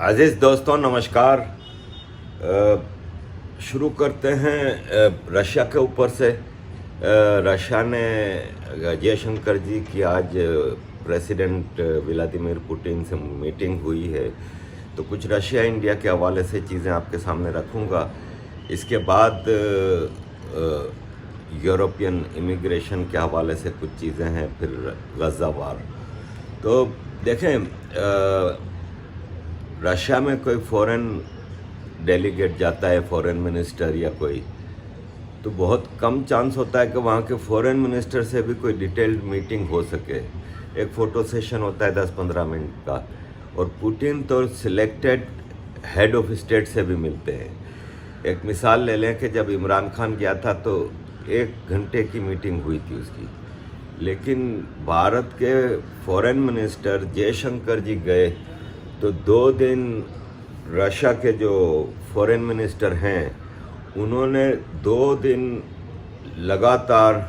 अजीज़ दोस्तों नमस्कार। शुरू करते हैं रशिया के ऊपर से। रशिया ने जयशंकर जी की आज प्रेसिडेंट व्लादिमीर पुतिन से मीटिंग हुई है, तो कुछ रशिया इंडिया के हवाले से चीज़ें आपके सामने रखूँगा। इसके बाद यूरोपियन इमिग्रेशन के हवाले से कुछ चीज़ें हैं, फिर गज़ा वार। तो देखें, रशिया में कोई फॉरेन डेलीगेट जाता है, फॉरेन मिनिस्टर या कोई, तो बहुत कम चांस होता है कि वहाँ के फॉरेन मिनिस्टर से भी कोई डिटेल्ड मीटिंग हो सके। एक फ़ोटो सेशन होता है 10-15 मिनट का, और पुतिन तो सिलेक्टेड हेड ऑफ स्टेट से भी मिलते हैं। एक मिसाल ले लें कि जब इमरान खान गया था तो 1 घंटे की मीटिंग हुई थी उसकी, लेकिन भारत के फॉरेन मिनिस्टर जयशंकर जी गए तो 2 दिन रशिया के जो फॉरेन मिनिस्टर हैं उन्होंने 2 दिन लगातार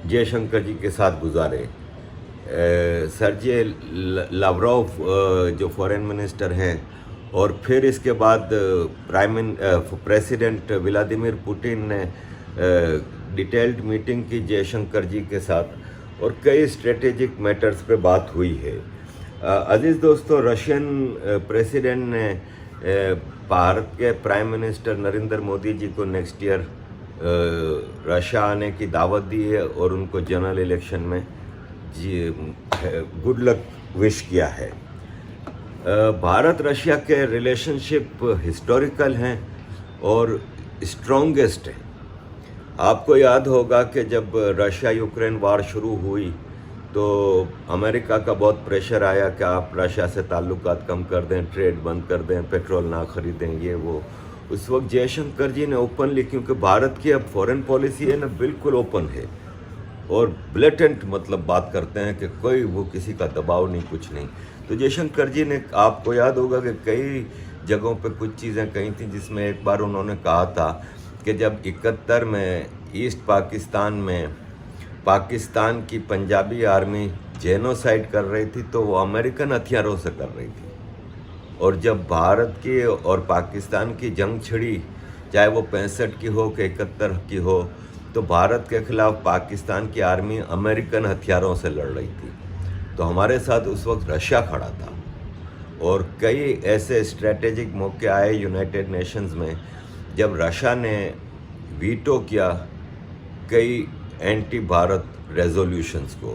जयशंकर जी के साथ गुजारे। सर्जी लावरोव जो फॉरेन मिनिस्टर हैं, और फिर इसके बाद प्रेसिडेंट व्लादिमीर पुतिन ने डिटेल्ड मीटिंग की जयशंकर जी के साथ, और कई स्ट्रेटेजिक मैटर्स पे बात हुई है। अजीज़ दोस्तों, रशियन प्रेसिडेंट ने भारत के प्राइम मिनिस्टर नरेंद्र मोदी जी को नेक्स्ट ईयर रशिया आने की दावत दी है, और उनको जनरल इलेक्शन में गुड लक विश किया है। भारत रशिया के रिलेशनशिप हिस्टोरिकल हैं और स्ट्रॉन्गेस्ट हैं। आपको याद होगा कि जब रशिया यूक्रेन वार शुरू हुई तो अमेरिका का बहुत प्रेशर आया कि आप रशिया से ताल्लुकात कम कर दें, ट्रेड बंद कर दें, पेट्रोल ना ख़रीदें, ये वो। उस वक्त जयशंकर जी ने ओपनली, क्योंकि भारत की अब फॉरेन पॉलिसी है ना, बिल्कुल ओपन है और ब्लेटेंट मतलब बात करते हैं कि कोई वो किसी का दबाव नहीं, कुछ नहीं। तो जयशंकर जी ने, आपको याद होगा कि कई जगहों पे कुछ चीज़ें कही थी, जिसमें एक बार उन्होंने कहा था कि जब 71 में ईस्ट पाकिस्तान में पाकिस्तान की पंजाबी आर्मी जेनोसाइड कर रही थी तो वो अमेरिकन हथियारों से कर रही थी, और जब भारत की और पाकिस्तान की जंग छिड़ी, चाहे वो 65 की हो कि 71 की हो, तो भारत के खिलाफ पाकिस्तान की आर्मी अमेरिकन हथियारों से लड़ रही थी। तो हमारे साथ उस वक्त रशिया खड़ा था, और कई ऐसे स्ट्रेटेजिक मौके आए यूनाइटेड नेशंस में जब रशिया ने वीटो किया कई एंटी भारत रेजोल्यूशंस को।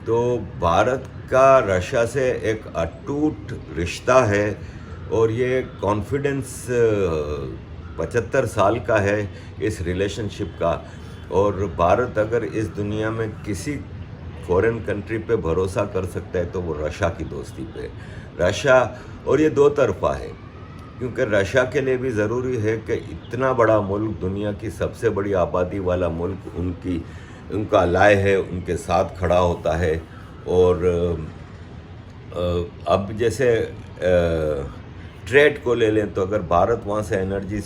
तो भारत का रशिया से एक अटूट रिश्ता है, और ये कॉन्फिडेंस 75 साल का है इस रिलेशनशिप का। और भारत अगर इस दुनिया में किसी फॉरेन कंट्री पे भरोसा कर सकता है तो वो रशिया की दोस्ती पे। रशिया, और ये 2 तरफा है, क्योंकि रशिया के लिए भी ज़रूरी है कि इतना बड़ा मुल्क, दुनिया की सबसे बड़ी आबादी वाला मुल्क, उनका अलाय है, उनके साथ खड़ा होता है। और अब जैसे ट्रेड को ले लें तो अगर भारत वहाँ से एनर्जी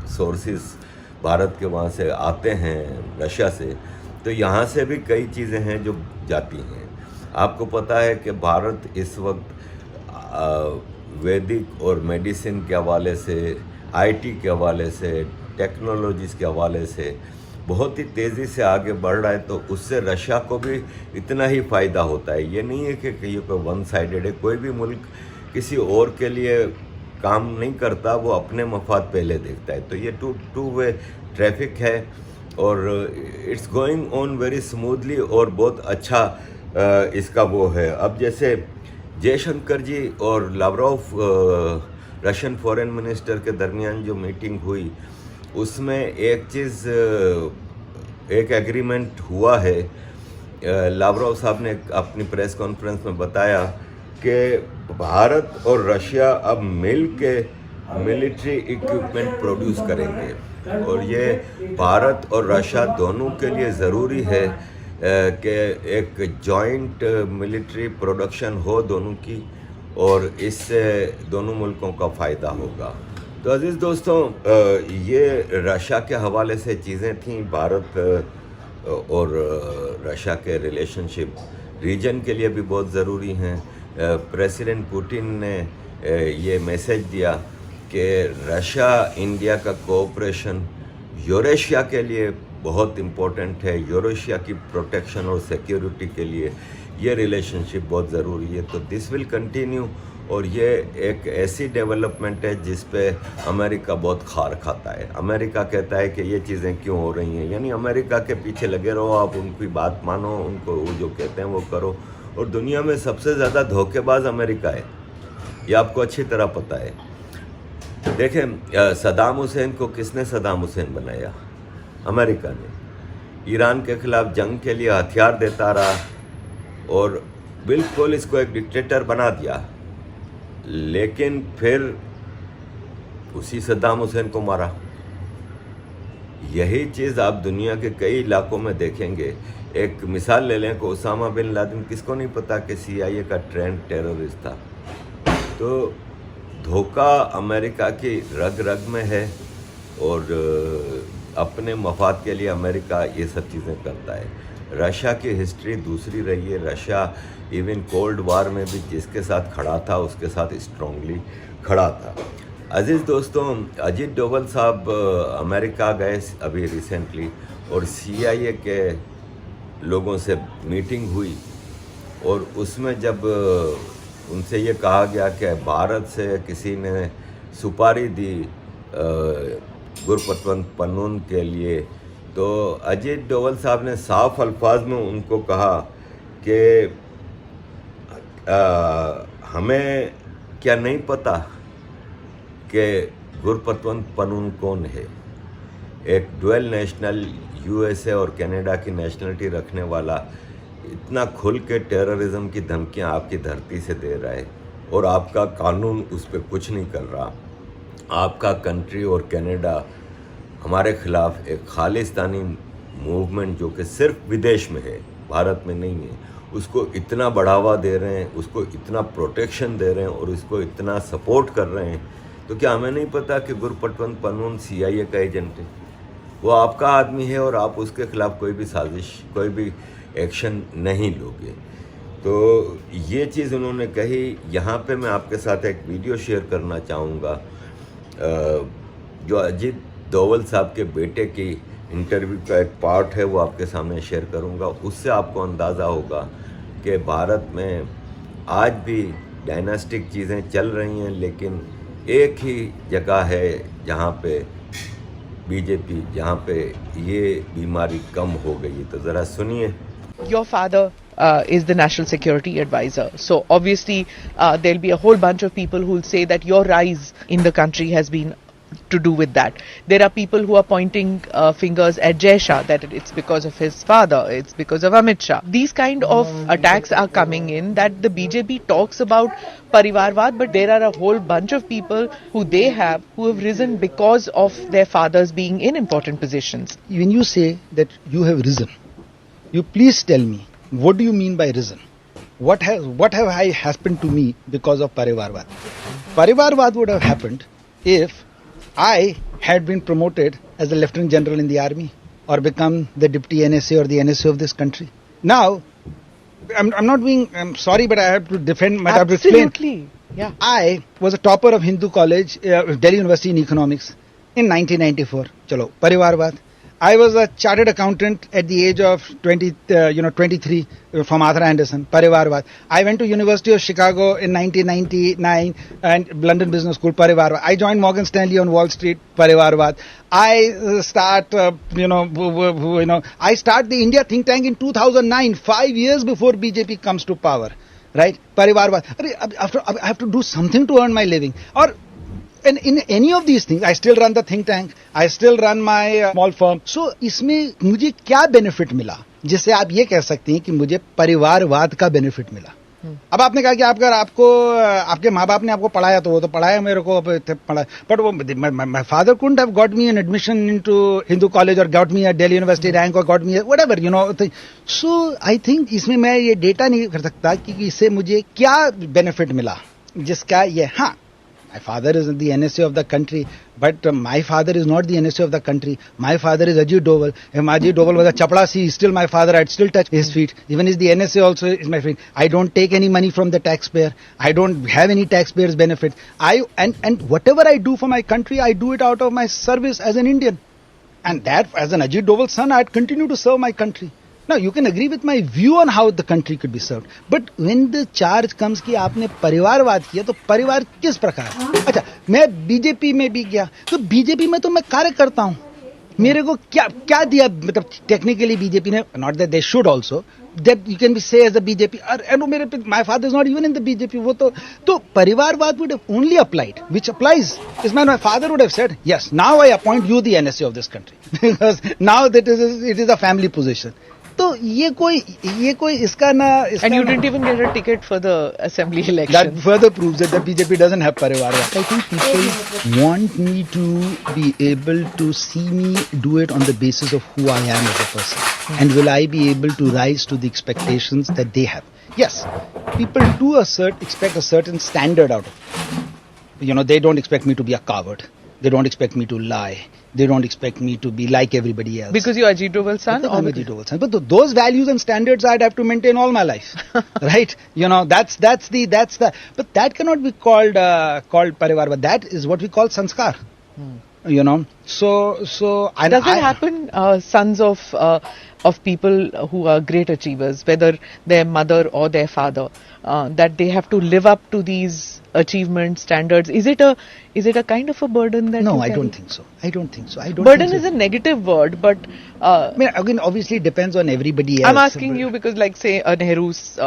सोर्सेस भारत के वहाँ से आते हैं रशिया से, तो यहाँ से भी कई चीज़ें हैं जो जाती हैं। आपको पता है कि भारत इस वक्त वैदिक और मेडिसिन के हवाले से, आईटी के हवाले से, टेक्नोलॉजीज़ के हवाले से बहुत ही तेज़ी से आगे बढ़ रहा है, तो उससे रशिया को भी इतना ही फ़ायदा होता है। ये नहीं है कि ये कोई वन साइडेड है, कोई भी मुल्क किसी और के लिए काम नहीं करता, वो अपने मफाद पहले देखता है। तो ये टू वे ट्रैफिक है, और it's going on very smoothly, और बहुत अच्छा इसका वो है। अब जैसे जयशंकर जी और लावरोव रशियन फॉरेन मिनिस्टर के दरमियान जो मीटिंग हुई, उसमें एक चीज़, एक एग्रीमेंट हुआ है। लावरोव साहब ने अपनी प्रेस कॉन्फ्रेंस में बताया कि भारत और रशिया अब मिल के मिलिट्री इक्विपमेंट प्रोड्यूस करेंगे, और ये भारत और रशिया दोनों के लिए ज़रूरी है कि एक जॉइंट मिलिट्री प्रोडक्शन हो दोनों की, और इससे दोनों मुल्कों का फ़ायदा होगा। तो अज़ीज़ दोस्तों, ये रशिया के हवाले से चीज़ें थीं। भारत और रशिया के रिलेशनशिप रीजन के लिए भी बहुत ज़रूरी हैं। प्रेसिडेंट पुतिन ने ये मैसेज दिया कि रशिया इंडिया का कोऑपरेशन यूरेशिया के लिए बहुत इम्पोर्टेंट है, यूरेशिया की प्रोटेक्शन और सिक्योरिटी के लिए ये रिलेशनशिप बहुत ज़रूरी है। तो दिस विल कंटिन्यू, और ये एक ऐसी डेवलपमेंट है जिस पे अमेरिका बहुत खार खाता है। अमेरिका कहता है कि ये चीज़ें क्यों हो रही हैं, यानी अमेरिका के पीछे लगे रहो, आप उनकी बात मानो, उनको वो जो कहते हैं वो करो। और दुनिया में सबसे ज़्यादा धोखेबाज अमेरिका है, ये आपको अच्छी तरह पता है। देखें, सद्दाम हुसैन को किसने सद्दाम हुसैन बनाया? अमेरिका ने। ईरान के ख़िलाफ़ जंग के लिए हथियार देता रहा और बिल्कुल इसको एक डिक्टेटर बना दिया, लेकिन फिर उसी सद्दाम हुसैन को मारा। यही चीज़ आप दुनिया के कई इलाकों में देखेंगे। एक मिसाल ले लें कि ओसामा बिन लादेन, किसको नहीं पता कि CIA का ट्रेंड टेररिस्ट था। तो धोखा अमेरिका की रग रग में है, और अपने मफाद के लिए अमेरिका ये सब चीज़ें करता है। रशिया की हिस्ट्री दूसरी रही है। रशिया इवन कोल्ड वार में भी जिसके साथ खड़ा था उसके साथ स्ट्रांगली खड़ा था। अजीज़ दोस्तों, अजीत डोवल साहब अमेरिका गए अभी रिसेंटली, और CIA के लोगों से मीटिंग हुई, और उसमें जब उनसे ये कहा गया कि भारत से किसी ने सुपारी दी गुरपतवंत पन्नून के लिए, तो अजीत डोवल साहब ने साफ अल्फाज में उनको कहा कि हमें क्या नहीं पता कि गुरपतवंत पन्नून कौन है? एक डुअल नेशनल USA और कनाडा की नेशनलिटी रखने वाला इतना खुल के टेररिज्म की धमकियां आपकी धरती से दे रहा है, और आपका कानून उस पर कुछ नहीं कर रहा। आपका कंट्री और कनाडा हमारे ख़िलाफ़ एक खालिस्तानी मूवमेंट जो कि सिर्फ विदेश में है, भारत में नहीं है, उसको इतना बढ़ावा दे रहे हैं, उसको इतना प्रोटेक्शन दे रहे हैं और उसको इतना सपोर्ट कर रहे हैं। तो क्या हमें नहीं पता कि गुरपतवंत पन्नून CIA का एजेंट है? वो आपका आदमी है और आप उसके ख़िलाफ़ कोई भी साजिश, कोई भी एक्शन नहीं लोगे। तो ये चीज़ उन्होंने कही। यहाँ पे मैं आपके साथ एक वीडियो शेयर करना चाहूँगा, जो अजीत डोवल साहब के बेटे की इंटरव्यू का एक पार्ट है, वो आपके सामने शेयर करूँगा। उससे आपको अंदाज़ा होगा कि भारत में आज भी डायनास्टिक चीज़ें चल रही हैं, लेकिन एक ही जगह है जहाँ पे BJP, जहाँ पे ये बीमारी कम हो गई। तो ज़रा सुनिए। Your father is the national security advisor, so obviously there'll be a whole bunch of people who'll say that your rise in the country has been to do with that. There are people who are pointing fingers at Jai Shah, that it's because of his father, it's because of Amit Shah. These kind of attacks are coming in, that the BJP talks about Parivarvad, but there are a whole bunch of people who have risen because of their fathers being in important positions. When you say that you have risen, you please tell me, what do you mean by risen? What have I happened to me because of Parivarvad? Parivarvad would have happened if I had been promoted as a lieutenant general in the army, or become the deputy NSA or the NSA of this country. Now, I'm not being, I'm sorry, but I have to defend, I have to explain. Absolutely, yeah. I was a topper of Hindu College, Delhi University in economics in 1994. Chalo, Parivarvad. I was a chartered accountant at the age of 23 from Arthur Andersen, Parivarvad. I went to University of Chicago in 1999 and London Business School, Parivarvad. I joined Morgan Stanley on Wall Street, Parivarvad. I start the India think tank in 2009, 5 years before BJP comes to power, right? Parivarvad. I have to do something to earn my living. Or and in any of these things, I still run the think tank, I still run my small firm. So, इसमें मुझे क्या benefit मिला, जिससे आप ये कह सकते हैं कि मुझे परिवारवाद का benefit मिला? अब आपने कहा कि आपके माँ बाप ने आपको पढ़ाया, तो वो तो पढ़ाया मेरे को पढ़ाया, but वो my father couldn't have got me an admission into Hindu college or got me a Delhi University rank or got me a whatever, So, I think इसमें मैं ये data नहीं कर सकता कि इससे मुझे क्या benefit मिला, जिसका ये हाँ, My father is the NSA of the country, but my father is not the NSA of the country. My father is Ajit Doval. If Ajit Doval was a chaplasi, he's still my father. I'd still touch his feet. Even if the NSA also is my friend. I don't take any money from the taxpayer. I don't have any taxpayers' benefit. And whatever I do for my country, I do it out of my service as an Indian. And that, as an Ajit Doval son, I'd continue to serve my country. Now, you can agree with my view on how the country could be served. But when the charge comes कि आपने परिवारवाद किया, तो परिवार किस प्रकार? अच्छा, मैं बीजेपी में भी गया, तो बीजेपी में तो मैं कार्य करता हूँ. मेरे को क्या दिया, मतलब टेक्निकली बीजेपी ने, not that they should also, that you can be say as a BJP, और my father is not even in the BJP, वो तो परिवारवाद would have only applied, which applies, is my father would have said, yes, now I appoint you the NSA of this country, because now that it is a family position. तो ये कोई इसका ना, And you didn't even get a ticket for the assembly election. that further proves that the BJP doesn't have parivarwad. I think people want me to be able to see me do it on the basis of who I am as a person. And will I be able to rise to the expectations that they have? Yes, people do expect a certain standard out of me. They don't expect me to be a coward. They don't expect me to lie. They don't expect me to be like everybody else. Because you're Ajit Doval's son? I'm Ajit Doval's son. But those values and standards I'd have to maintain all my life. Right? That's the, but that cannot be called parivarwad. That is what we call sanskar. So does it happen, sons of people who are great achievers, whether their mother or their father, that they have to live up to these achievement standards? Is it a kind of a burden that? No, I don't think so. Burden is a negative word, but again, obviously it depends on everybody else. I'm asking you because, like, say, a Nehru's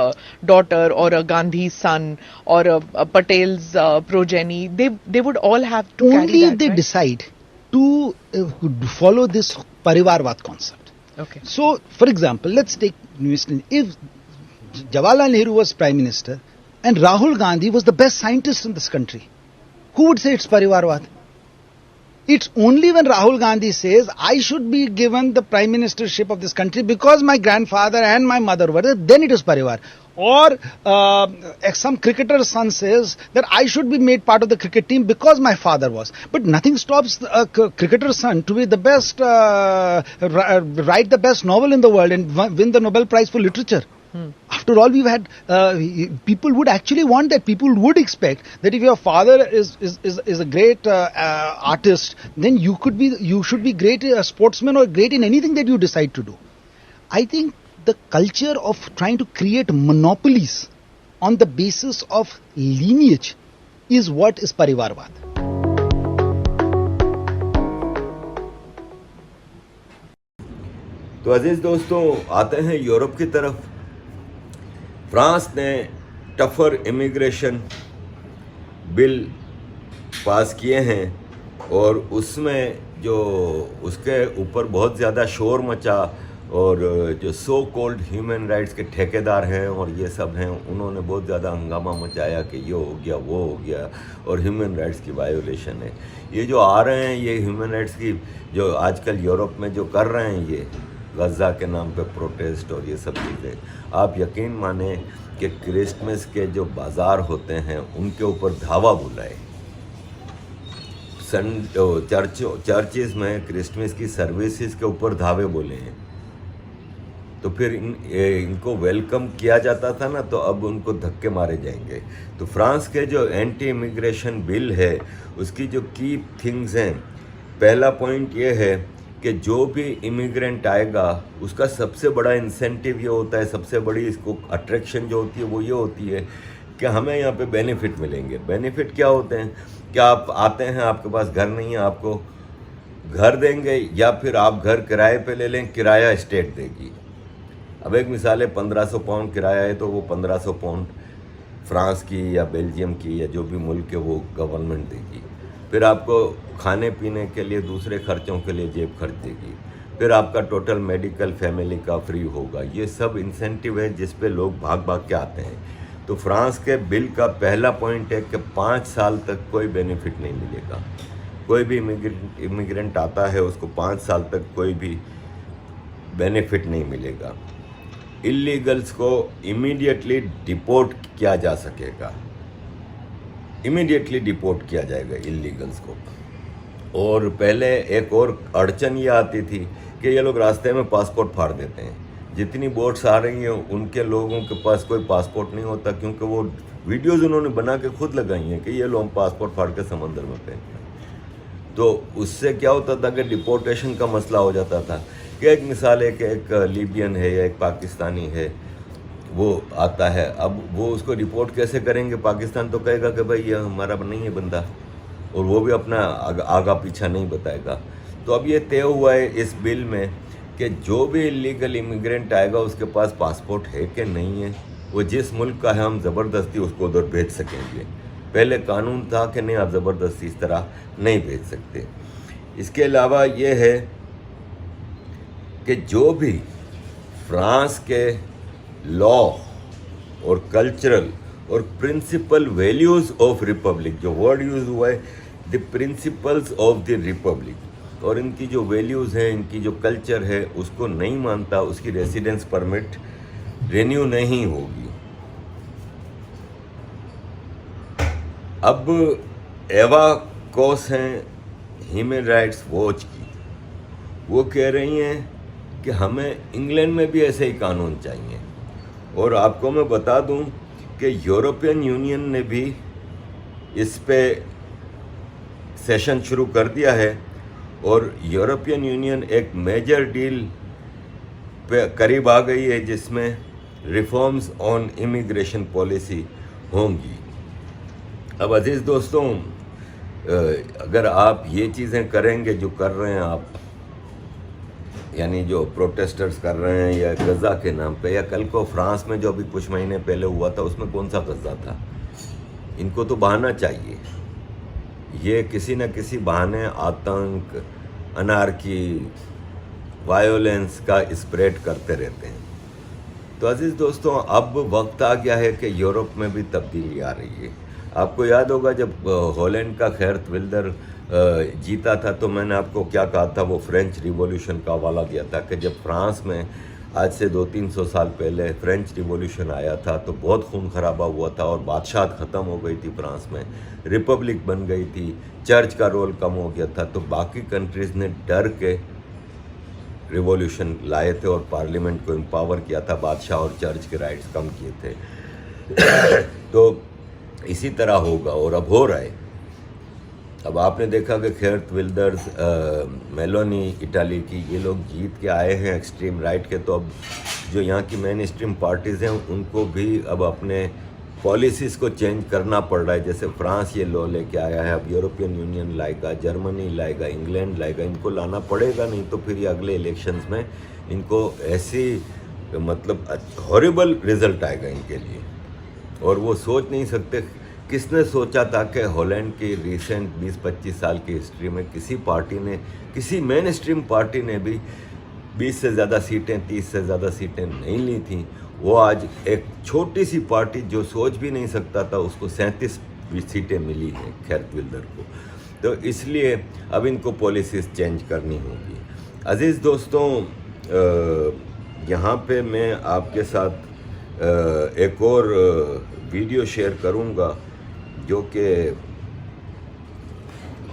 daughter or a Gandhi's son or a Patel's progeny, they would all have to only carry that, if they right? decide to follow this parivarwad concept. Okay. So, for example, let's take if Jawaharlal Nehru was Prime Minister and Rahul Gandhi was the best scientist in this country, who would say it's parivarwad? It's only when Rahul Gandhi says, I should be given the Prime Ministership of this country because my grandfather and my mother were there, then it is parivar. Or some cricketer's son says that I should be made part of the cricket team because my father was. But nothing stops a cricketer's son to be the best, write the best novel in the world and win the Nobel Prize for Literature. After all, we've had people would actually want that. People would expect that if your father is a great artist, then you should be great a sportsman or great in anything that you decide to do. I think the culture of trying to create monopolies on the basis of lineage is what is parivarwad. तो अजीज दोस्तों, आते हैं Europe की तरफ. France ने tougher immigration bill pass किए हैं और उसमें जो उसके ऊपर बहुत ज़्यादा शोर मचा और जो सो कॉल्ड ह्यूमन राइट्स के ठेकेदार हैं और ये सब हैं, उन्होंने बहुत ज़्यादा हंगामा मचाया कि ये हो गया वो हो गया और ह्यूमन राइट्स की वायोलेशन है. ये जो आ रहे हैं, ये ह्यूमन राइट्स की जो आजकल यूरोप में जो कर रहे हैं, ये गज़ा के नाम पे प्रोटेस्ट और ये सब चीज़ें, आप यकीन माने कि क्रिसमस के जो बाज़ार होते हैं उनके ऊपर धावा बुलाए. चर्चेस में क्रिसमस की सर्विसेज के ऊपर धावे बोले हैं. तो फिर इनको वेलकम किया जाता था ना, तो अब उनको धक्के मारे जाएंगे. तो फ्रांस के जो एंटी इमिग्रेशन बिल है उसकी जो की थिंग्स हैं, पहला पॉइंट ये है कि जो भी इमिग्रेंट आएगा उसका सबसे बड़ा इंसेंटिव ये होता है, सबसे बड़ी इसको अट्रैक्शन जो होती है वो ये होती है कि हमें यहाँ पे बेनिफिट मिलेंगे. बेनिफिट क्या होते हैं कि आप आते हैं, आपके पास घर नहीं है, आपको घर देंगे या फिर आप घर किराए पे ले लें, किराया स्टेट देगी. अब एक मिसाल है, 1500 पाउंड किराया है तो वो 1500 पाउंड फ्रांस की या बेल्जियम की या जो भी मुल्क है वो गवर्नमेंट देगी. फिर आपको खाने पीने के लिए दूसरे खर्चों के लिए जेब खर्च देगी. फिर आपका टोटल मेडिकल फैमिली का फ्री होगा. ये सब इंसेंटिव है जिस पे लोग भाग भाग के आते हैं. तो फ्रांस के बिल का पहला पॉइंट है कि 5 साल तक कोई बेनिफिट नहीं मिलेगा. कोई भी इमिग्रेंट आता है उसको 5 साल तक कोई भी बेनिफिट नहीं मिलेगा. इलीगल्स को इमीडिएटली डिपोर्ट किया जा सकेगा. इमीडिएटली डिपोर्ट किया जाएगा इलीगल्स को। और पहले एक और अड़चन ये आती थी कि ये लोग रास्ते में पासपोर्ट फाड़ देते हैं। जितनी बोट्स आ रही हैं उनके लोगों के पास कोई पासपोर्ट नहीं होता, क्योंकि वो वीडियोज़ उन्होंने बना के खुद लगाई हैं कि ये लोग पासपोर्ट फाड़ के समंदर में फेंक रहे हैं। तो उससे क्या होता था कि डिपोर्टेशन का मसला हो जाता था कि एक मिसाल है कि एक लीबियन है या एक पाकिस्तानी है, वो आता है, अब वो उसको रिपोर्ट कैसे करेंगे? पाकिस्तान तो कहेगा कि भाई ये हमारा नहीं है बंदा, और वो भी अपना आगा पीछा नहीं बताएगा। तो अब ये तय हुआ है इस बिल में कि जो भी इलीगल इमिग्रेंट आएगा उसके पास पासपोर्ट है कि नहीं है, वो जिस मुल्क का है हम ज़बरदस्ती उसको उधर भेज सकेंगे। पहले कानून था कि नहीं, आप ज़बरदस्ती इस तरह नहीं भेज सकते। इसके अलावा ये है कि जो भी फ्रांस के लॉ और कल्चरल और प्रिंसिपल वैल्यूज़ ऑफ रिपब्लिक, जो वर्ड यूज़ हुआ है, the principles of the Republic, और इनकी जो वैल्यूज़ हैं, इनकी जो कल्चर है, उसको नहीं मानता, उसकी रेसिडेंस परमिट रिन्यू नहीं होगी। अब एवा कोस हैं ह्यूमन राइट्स वॉच की, वो कह रही हैं कि हमें इंग्लैंड में भी ऐसे ही कानून चाहिए। और आपको मैं बता दूं कि यूरोपियन यूनियन ने भी इस पे सेशन शुरू कर दिया है, और यूरोपियन यूनियन एक मेजर डील पे करीब आ गई है जिसमें रिफॉर्म्स ऑन इमिग्रेशन पॉलिसी होंगी। अब अजीज़ दोस्तों, अगर आप ये चीज़ें करेंगे जो कर रहे हैं आप, यानी जो प्रोटेस्टर्स कर रहे हैं या गज़ा के नाम पे, या कल को फ्रांस में जो अभी कुछ महीने पहले हुआ था उसमें कौन सा गज़ा था, इनको तो बहाना चाहिए। ये किसी न किसी बहाने आतंक, अनार्की, वायोलेंस का स्प्रेड करते रहते हैं। तो अजीज़ दोस्तों, अब वक्त आ गया है कि यूरोप में भी तब्दीली आ रही है। आपको याद होगा जब हॉलैंड का खैरत विल्डर जीता था तो मैंने आपको क्या कहा था, वो फ्रेंच रिवॉल्यूशन का हवाला दिया था कि जब फ्रांस में आज से 200-300 साल पहले फ्रेंच रिवॉल्यूशन आया था तो बहुत खून खराबा हुआ था और बादशाहत ख़त्म हो गई थी फ्रांस में, रिपब्लिक बन गई थी, चर्च का रोल कम हो गया था। तो बाकी कंट्रीज़ ने डर के रिवॉल्यूशन लाए थे और पार्लियामेंट को एम्पावर किया था, बादशाह और चर्च के राइट्स कम किए थे। तो इसी तरह होगा और अब हो रहा है। अब आपने देखा कि खैरत विल्डर्स, मेलोनी इटाली की, ये लोग जीत के आए हैं एक्सट्रीम राइट के। तो अब जो यहाँ की मेन स्ट्रीम पार्टीज़ हैं उनको भी अब अपने पॉलिसीज़ को चेंज करना पड़ रहा है। जैसे फ्रांस ये लॉ लेके आया है, अब यूरोपियन यूनियन लाएगा, जर्मनी लाएगा, इंग्लैंड लाएगा। इनको लाना पड़ेगा, नहीं तो फिर ये अगले इलेक्शंस में इनको ऐसी मतलब हॉरिबल रिजल्ट आएगा इनके लिए। और वो सोच नहीं सकते, किसने सोचा था कि हॉलैंड की रिसेंट 20-25 साल की हिस्ट्री में किसी पार्टी ने, किसी मेन स्ट्रीम पार्टी ने भी 20 से ज़्यादा सीटें, 30 से ज़्यादा सीटें नहीं ली थी। वो आज एक छोटी सी पार्टी जो सोच भी नहीं सकता था उसको 37 सीटें मिली हैं खैरत विल्डर को। तो इसलिए अब इनको पॉलिसीज़ चेंज करनी होगी। अज़ीज़ दोस्तों, यहाँ पे मैं आपके साथ एक और वीडियो शेयर करूँगा जो कि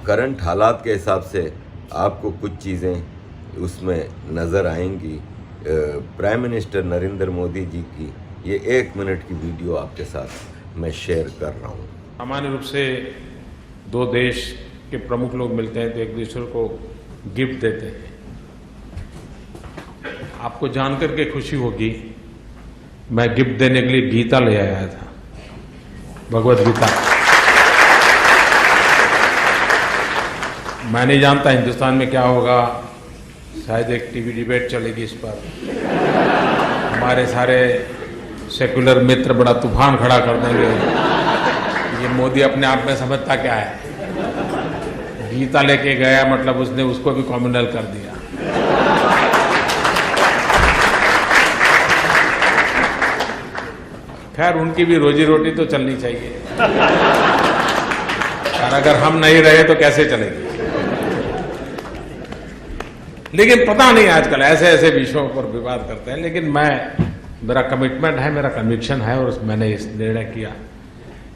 करंट हालात के हिसाब से आपको कुछ चीज़ें उसमें नज़र आएंगी। प्राइम मिनिस्टर नरेंद्र मोदी जी की ये 1 मिनट की वीडियो आपके साथ मैं शेयर कर रहा हूँ। सामान्य रूप से दो देश के प्रमुख लोग मिलते हैं तो एक दूसरे को गिफ्ट देते हैं। आपको जानकर के खुशी होगी, मैं गिफ्ट देने के लिए गीता ले आया था, भगवत गीता। मैं नहीं जानता हिंदुस्तान में क्या होगा, शायद एक टीवी डिबेट चलेगी इस पर, हमारे सारे सेकुलर मित्र बड़ा तूफान खड़ा कर देंगे, ये मोदी अपने आप में समझता क्या है, गीता लेके गया मतलब उसने उसको भी कम्युनल कर दिया। खैर उनकी भी रोजी रोटी तो चलनी चाहिए, और अगर हम नहीं रहे तो कैसे चलेगी। लेकिन पता नहीं आजकल ऐसे ऐसे विषयों पर विवाद करते हैं। लेकिन मेरा कमिटमेंट है, मेरा कन्विक्शन है और मैंने इस निर्णय किया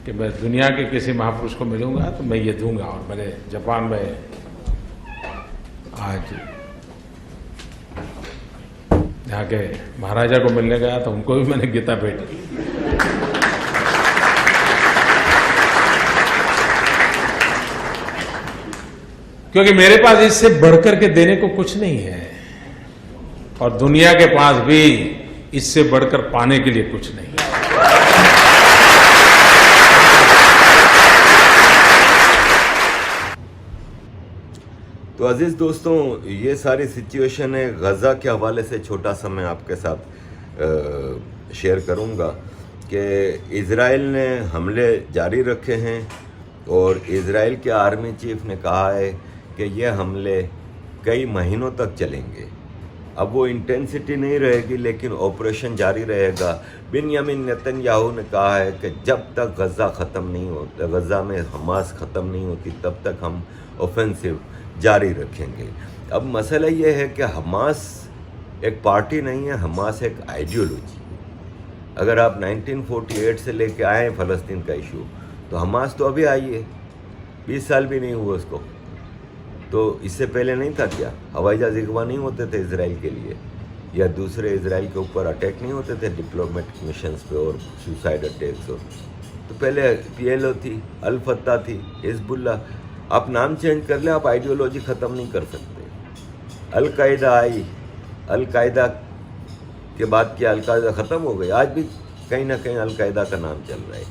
कि मैं दुनिया के किसी महापुरुष को मिलूंगा तो मैं ये दूंगा। और मैंने जापान में आज यहाँ के महाराजा को मिलने गया तो उनको भी मैंने गीता भेंट की। क्योंकि मेरे पास इससे बढ़कर के देने को कुछ नहीं है और दुनिया के पास भी इससे बढ़कर पाने के लिए कुछ नहीं है। तो अजीज दोस्तों, ये सारी सिचुएशन है गज़ा के हवाले से छोटा सा मैं आपके साथ शेयर करूंगा कि इज़राइल ने हमले जारी रखे हैं और इज़राइल के आर्मी चीफ ने कहा है कि ये हमले कई महीनों तक चलेंगे। अब वो इंटेंसिटी नहीं रहेगी लेकिन ऑपरेशन जारी रहेगा। बिन्यामिन नेतन्याहू ने कहा है कि जब तक गज़ा ख़त्म नहीं होता, गज़ा में हमास ख़त्म नहीं होती, तब तक हम ऑफेंसिव जारी रखेंगे। अब मसला ये है कि हमास एक पार्टी नहीं है, हमास एक आइडियोलॉजी है। अगर आप 1948 से लेके आए फ़लस्तीन का इशू, तो हमास तो अभी आई है, 20 साल भी नहीं हुए उसको। तो इससे पहले नहीं था क्या? हवाई जहाज़ अगवा नहीं होते थे इजराइल के लिए, या दूसरे इजराइल के ऊपर अटैक नहीं होते थे डिप्लोमेटिक मिशंस पे और सुसाइड अटैक्स। और तो पहले PLO थी, अल फत्ता थी, हिजबुल्ला। आप नाम चेंज कर ले, आप आइडियोलॉजी ख़त्म नहीं कर सकते। अल-कायदा आई, अल-कायदा के बाद क्या अल-कायदा ख़त्म हो गई? आज भी कहीं ना कहीं अल-कायदा का नाम चल रहा है।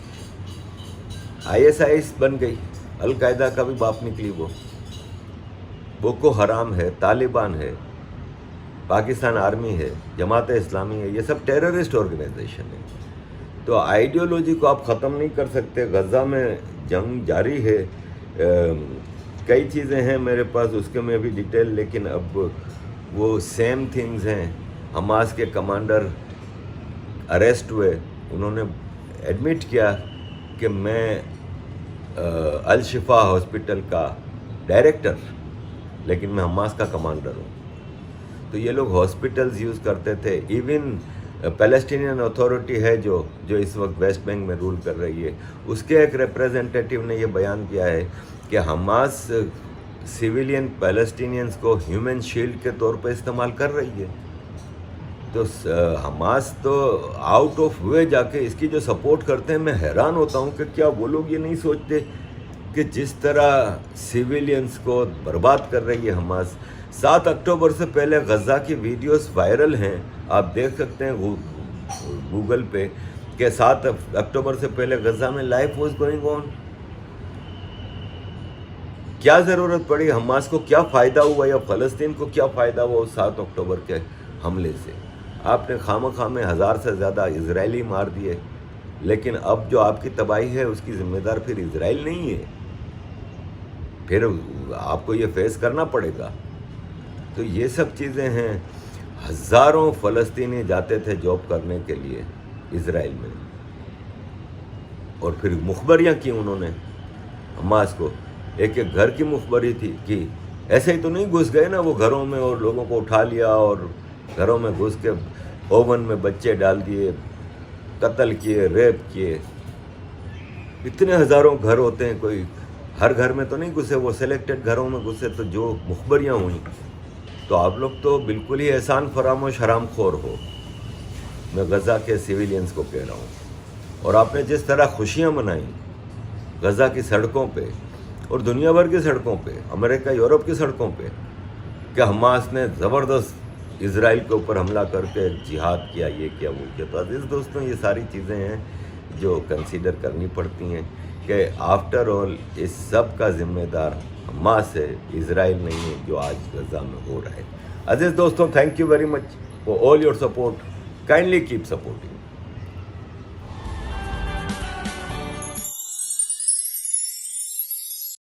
ISIS बन गई, अल-कायदा का भी बाप निकली वो। बोको हराम है, तालिबान है, पाकिस्तान आर्मी है, जमात इस्लामी है, ये सब टेररिस्ट ऑर्गेनाइजेशन है। तो आइडियोलॉजी को आप ख़त्म नहीं कर सकते। गज़ा में जंग जारी है, कई चीज़ें हैं मेरे पास, उसके में भी डिटेल, लेकिन अब वो सेम थिंग्स हैं। हमास के कमांडर अरेस्ट हुए, उन्होंने एडमिट किया कि मैं अल शिफा हॉस्पिटल का डायरेक्टर, लेकिन मैं हमास का कमांडर हूँ। तो ये लोग हॉस्पिटल्स यूज़ करते थे। इवन पैलेस्टीनियन अथॉरिटी है जो इस वक्त वेस्ट बैंक में रूल कर रही है, उसके एक रिप्रेजेंटेटिव ने ये बयान किया है कि हमास सिविलियन पैलेस्टीनियंस को ह्यूमन शील्ड के तौर पर इस्तेमाल कर रही है। तो हमास तो आउट ऑफ वे जाके इसकी जो सपोर्ट करते हैं, मैं हैरान होता हूँ कि क्या वो लोग ये नहीं सोचते कि जिस तरह सिविलियंस को बर्बाद कर रही है हमास। 7 अक्टूबर से पहले गज़ा की वीडियोस वायरल हैं, आप देख सकते हैं गूगल पे कि 7 अक्टूबर से पहले गज़ा में लाइफ वाज गोइंग ऑन। क्या ज़रूरत पड़ी हमास को? क्या फ़ायदा हुआ या फ़लस्तीन को क्या फ़ायदा हुआ उस 7 अक्टूबर के हमले से? आपने खामखा में 1000 से ज़्यादा इजरायली मार दिए, लेकिन अब जो आपकी तबाही है उसकी ज़िम्मेदार फिर इजराइल नहीं है, फिर आपको ये फेस करना पड़ेगा। तो ये सब चीज़ें हैं। हज़ारों फ़लस्तीनी जाते थे जॉब करने के लिए इजराइल में, और फिर मुखबरियाँ की उन्होंने हमास को। एक एक घर की मुखबरी थी कि ऐसे ही तो नहीं घुस गए ना वो घरों में और लोगों को उठा लिया और घरों में घुस के ओवन में बच्चे डाल दिए, कत्ल किए, रेप किए। इतने हज़ारों घर होते हैं, कोई हर घर में तो नहीं घुसे, वो सिलेक्टेड घरों में घुसे। तो जो मुखबरियाँ हुई, तो आप लोग तो बिल्कुल ही एहसान फरामोश हरामखोर हो, मैं गज़ा के सिविलियंस को कह रहा हूँ। और आपने जिस तरह खुशियाँ मनाई गज़ा की सड़कों पे और दुनिया भर की सड़कों पे, अमेरिका यूरोप की सड़कों पे, कि हमास ने ज़बरदस्त इजराइल के ऊपर हमला करके जिहाद किया, ये किया, वो किया। तो अजीज़ दोस्तों, ये सारी चीज़ें हैं जो कंसीडर करनी पड़ती हैं कि आफ्टर ऑल इस सब का ज़िम्मेदार हमास है, इजराइल नहीं है जो आज गज़ा में हो रहा है। अजीज़ दोस्तों, thank you very much for all your support. Kindly keep supporting.